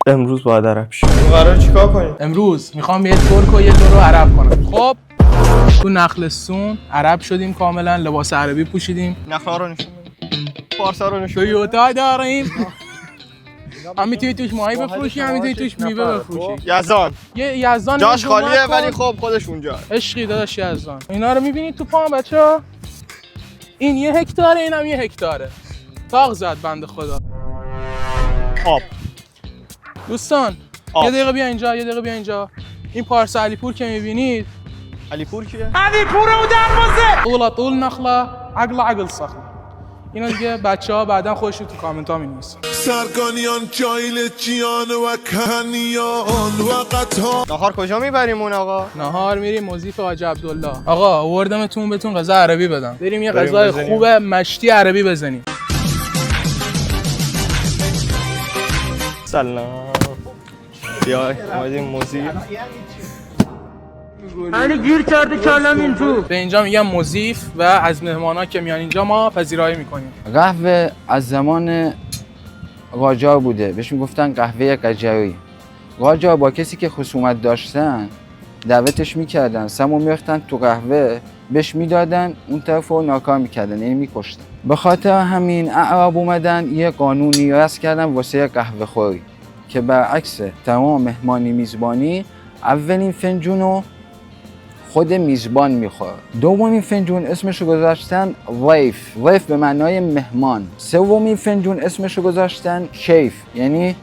امروز باید عرب شد. قراره چیکار کنیم؟ امروز میخوام یه ترک و یه تورو عرب کنم. خب تو نخلستون عرب شدیم کاملا، لباس عربی پوشیدیم. نخلا رو نشون بده. پارسا رو نشون بده. تویوتا داریم. هم میتونی توش ماهی بفروشی، هم میتونی توش میوه بفروشی. یزدان یه یزدان جاش خالیه ولی خب خودش اونجا. عشقی داداش یزدان. اینا رو میبینید تو پام بچه‌ها؟ این 1 هکتاره، اینم 1 هکتاره. تاق زد بنده خدا. آب. دوستان یه دقیقه بیا اینجا، یه دقیقه بیا اینجا. این پارسا علیپور که میبینید، علیپور کیه؟ علیپور و دروازه. طول طول نخله، عقل سخله. اینا دیگه بچه‌ها بعداً خودشون تو کامنت ها می‌نویسن. سرگانیان جایل جیان و کنیان و قطار. نهار کجا میبریمون آقا؟ نهار میریم موزیف حاج عبدالله. آقا آوردمتون بهتون غذا عربی بدم. بریم یه بریم غذای بزنیم. خوب مشتی عربی بزنیم. سلام. بیا اومدیم موزیک. علی گیر کرده کلم این تو. به اینجا میگم موزیف و از مهمانا که میان اینجا ما پذیرایی میکنیم. قهوه از زمان قاجار بوده، بهش میگفتن قهوه قجری. قاجار با کسی که خصومت داشتن دعوتش میکردن، سمو میریختن تو قهوه بهش میدادن، اون طرف رو ناکار میکردن، یعنی میکشتن. به خاطر همین اعراب اومدن یه قانونی رسم کردن واسه قهوه خوری که برعکس تمام مهمانی میزبانی اولین فنجونو خود میزبان میخوره. دومین فنجون اسمشو گذاشتن ضیف به معنای مهمان. سومین فنجون اسمشو گذاشتن کیف، یعنی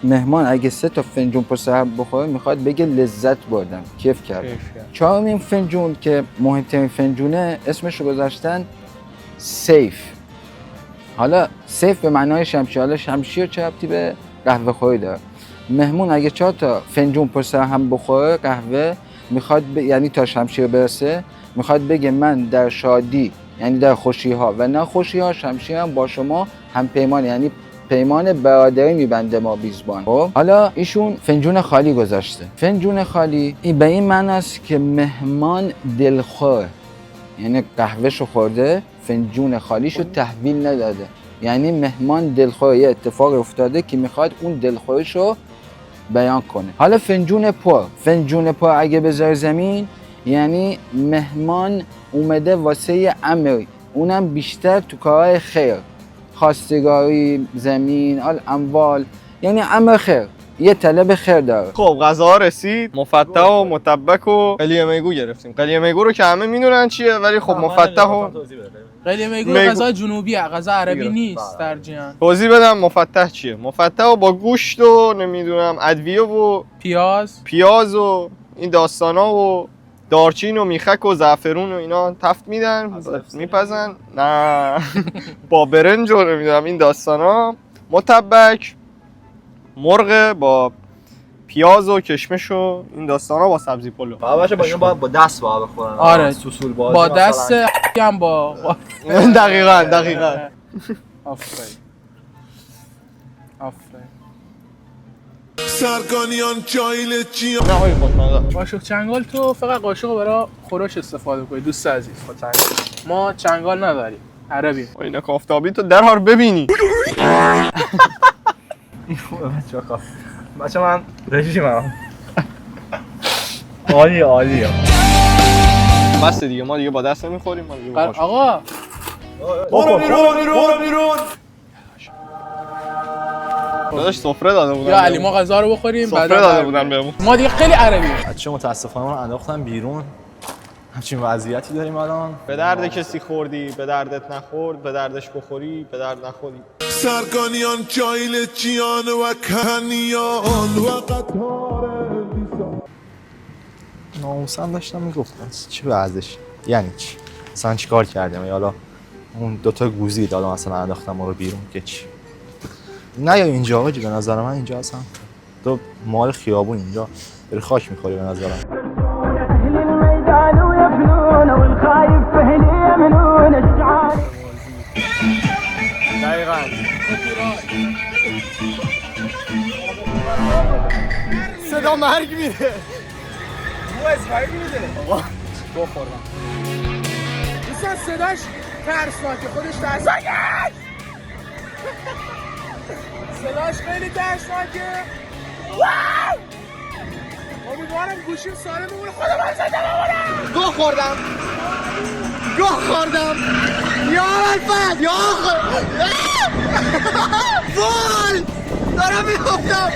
مهمان اگه 3 تا فنجون پشت هم بخوره میخواد بگه لذت بردم، کیف کردم. چهارمین فنجون که مهمترین فنجونه اسمشو گذاشتن سیف. حالا سیف به معنای شمشیر. حالا شمشیر چه ربطی به قهوه خوری داره؟ مهمون اگه 4 تا فنجون پشت هم بخوره قهوه میخواد یعنی تا شمشیر برسه میخواد بگه من در شادی یعنی در خوشی ها و نه خوشی ها شمشیرم با شما هم پیمان، یعنی پیمان برادری میبنده ما میزبان. خب حالا ایشون فنجون خالی گذاشته. فنجون خالی این به این معنی است که مهمان دلخوره، یعنی قهوهشو خورده فنجون خالیشو تحویل نداده، یعنی مهمان دلخوره، یه اتفاق افتاده که میخواد اون دلخوریشو بیان کنه. حالا فنجون پر اگه بذاره زمین یعنی مهمان اومده واسه امری، اونم بیشتر تو کارهای خیر، خواستگاری، زمین، اموال، یعنی امر خیر، یه طلب خیر داره. خب غذا رسید، مفتح و مطبک و قلیه میگو گرفتیم. قلیه میگو رو که همه میدونن چیه، ولی خب مفتح و قلیه میگو غذا جنوبیه، غذا عربی نیست ترجیحاً. توضیح بدم مفتح چیه. مفتح و با گوشت و نمیدونم ادویه و پیاز و این داستانا و دارچین و میخک و زعفرون و اینا تفت میدن، میپزن. نه با برنج و نمیدونم این داستانا. مطبک مرغ با پیاز و کشمش و این داستانا با سبزی پلو. باشه با اینو با دست بخورن. آره سوسول بازی با دست هم با دقیقاً آفرین. سرگانیان جایل جیان. نه آقای خودمانده قاشق چنگال تو فقط قاشق رو برای خورش استفاده کنی دوست عزیز. ما چنگال نداریم، عربی. اینا کافتابی تو درهار ببینی. بچه من رژیمم. عالیه. بس دیگه ما دیگه با دست نمیخوریم. آقا برو بیرون. داداش سفره داده بودن. یا علی ما غذا رو بخوریم سفره داده بودن بهمون. ما دیگه خیلی عربی. بچه متاسفانه من انداختم بیرون. همچین وضعیتی داریم الان. به درد کسی خوردی، به دردت نخورد، به دردش بخوری، به درد نخوری. سرگانیان جایل جیان و کنیان و قطار. ناموسم داشتم میگفتم چی وضعش؟ یعنی چی؟ مثلا چی کار کردم؟ یا حالا اون دوتا گوزی دادم مثلا انداختم ما رو بیرون که چی؟ نه یا اینجا آقا به نظر من اینجا اصلا تو مال خیابون اینجا بری خاک میخوری به نظرم. دقیقاً. صدا مرگ میره. مو اسماعیل میده. آقا تو خوردم. دوستان صداش ترسناکه، خودش ترسناکه. صداش خیلی ترسناکه. امیدوارم گوشیم سالم بمونه خودم زنده بمونم. گوه خوردم یا الفت یا وای دارم میافتم.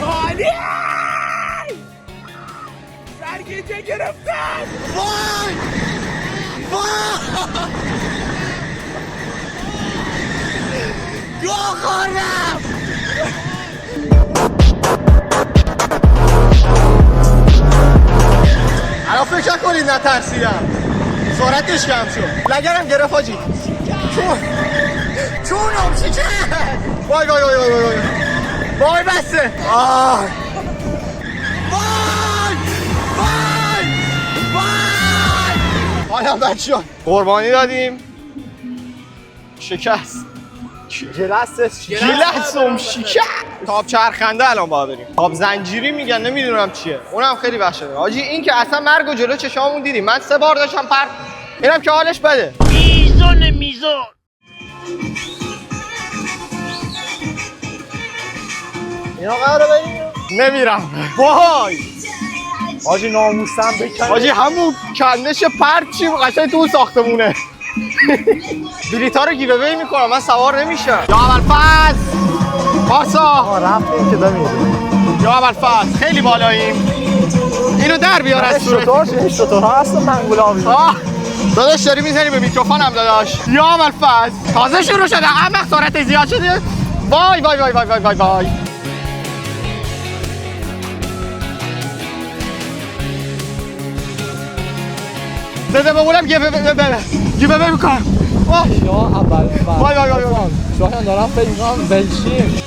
عالی سرگیجه گرفتم. وای گوه خوردم. الان فکر کنید نترسیدم، سرعتش کم شد، لگرم گرفت حاجی. چونم چی کرد؟ وای وای بسته. حالا بد شد. قربانی دادیم شکست. جلسم شکست. تاب چرخنده الان باید بریم. تاب زنجیری میگن نمیدونم چیه. اونم خیلی وحشتناکه. حاجی این که اصلا مرگ و جلو چشامون دیدیم. من 3 بار داشتم پرت. اینم که حالش بده. میزون. اینا قراره بریم؟ نمیرم. وای. حاجی ناموسم بکن. حاجی همون کندش پرت چی قشنگ تو اون ساختمونه. بلیطا رو گیو اوی میکنم، من سوار نمیشم. یا ابوالفضل پاسا رفتیم که داریم. یا ابوالفضل خیلی بالاییم. اینو در بیار از صورت. شطورها هستن منگولاوی. داداش داری میزنی به میکروفونم داداش. یا ابوالفضل تازه شروع شده، اما سرعت زیاد شده. وای وای وای وای وای وای وای. بده بمونم گیو اوی میکنم. یا ابوالفضل. وای وای وای وای. شاید دارم فکر می‌کنم بلژیم.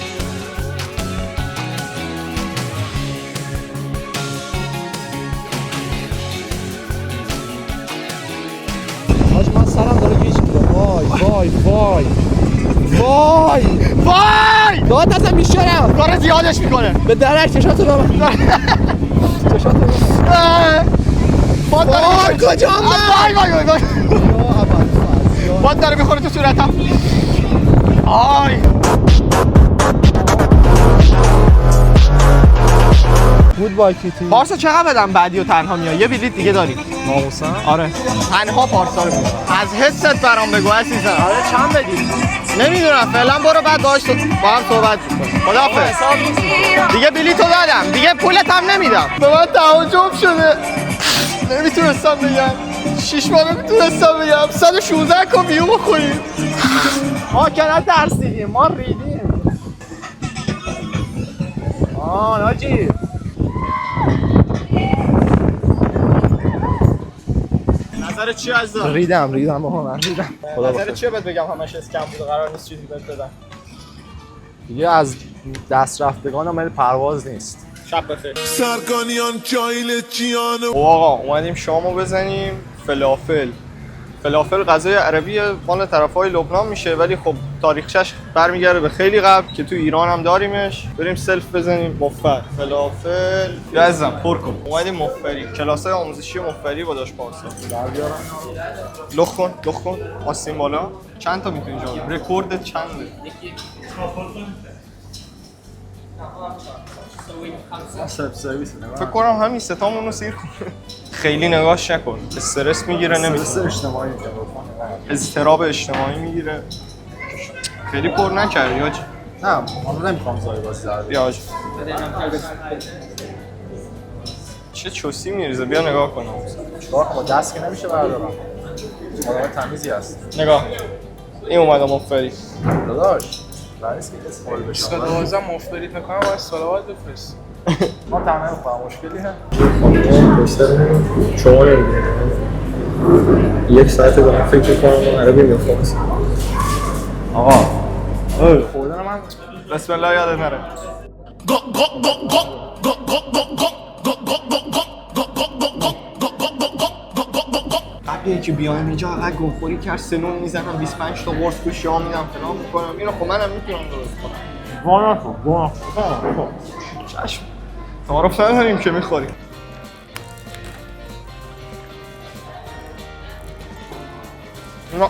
حاج من سرم داره گیج میره. وای داد ازم میشرم. داره زیادش میکنه. به درک چشاتو رو وای کجام وای باد داره میخوره تو صورتم. آی گود بای کیتی. پارسا چقدر بدم بعدی و تنها میای؟ یه بلیط دیگه داریم. ناموسم؟ آره تنها پارسا رو میام. از حست برام بگو عزیزم. آره چند بدی؟ نمیدونم فعلا برو بعد باهاش با هم صحبت می‌کنیم. خداحافظ. دیگه بلیطو دادم، دیگه پولت هم نمیدم. به من تعجب شده. نمیتونستم بگم. 6 ماه نمیتونستم بگم. 116 کامیو بخوریم. ما که نترسیدیم، ما ریدیم. ناجی نظرت چیه از دار؟ ریدم بابا من ریدم. نظرت چیه بهت بگم همش اسکم بوده قرار نیست چیزی بهت بدم. دیگه از دست رفتگان عمل پرواز نیست. شب بخیر. سرگانیان چایل چیان آقا اومدیم شامو بزنیم. فلافل غذای عربی مال طرفای لبنان میشه ولی خب تاریخچش برمیگرده به خیلی قبل که تو ایران هم داریمش. بریم سلف بزنیم. مفر فلافل یزم پر کن. اومدیم مفری کلاسای آموزشی مفری با داش پارسا در بیارم. لخ کن آستین بالا. چند تا میتونی جا رکورد چنده؟ فکر کنم همین ستامون رو سیر کنه. خیلی نگاهش نکن، استرس میگیره. نمیتونه اجتماعی اضطراب اجتماعی میگیره. خیلی پر نکردی حاجی. نه من نمیخوام زای بازی در بیا حاجی. چه چوسی میریزه، بیا نگاه کنم. چیکار کنم؟ دست که نمیشه بردارم. آدم تمیزی هست. نگاه این اومده مفری. داداش رئیس که کسی قول بشه. دوازم مفبری فکرم باید صلوات بفرست. ما تنها نمیخوام مشکلی هم. شما نمیدونید 1 ساعت دارم فکر کنم عربی میخوام. آقا خودم من بسم الله یادت نره. قبل اینکه بیایم اینجا اقل گوخوری کرد سنون میزنم 25 تا قرص تو شام میدم فلان میکنم. اینو خب منم میتونم درست کنم. چشم تعارف نداریم که میخوریم. نه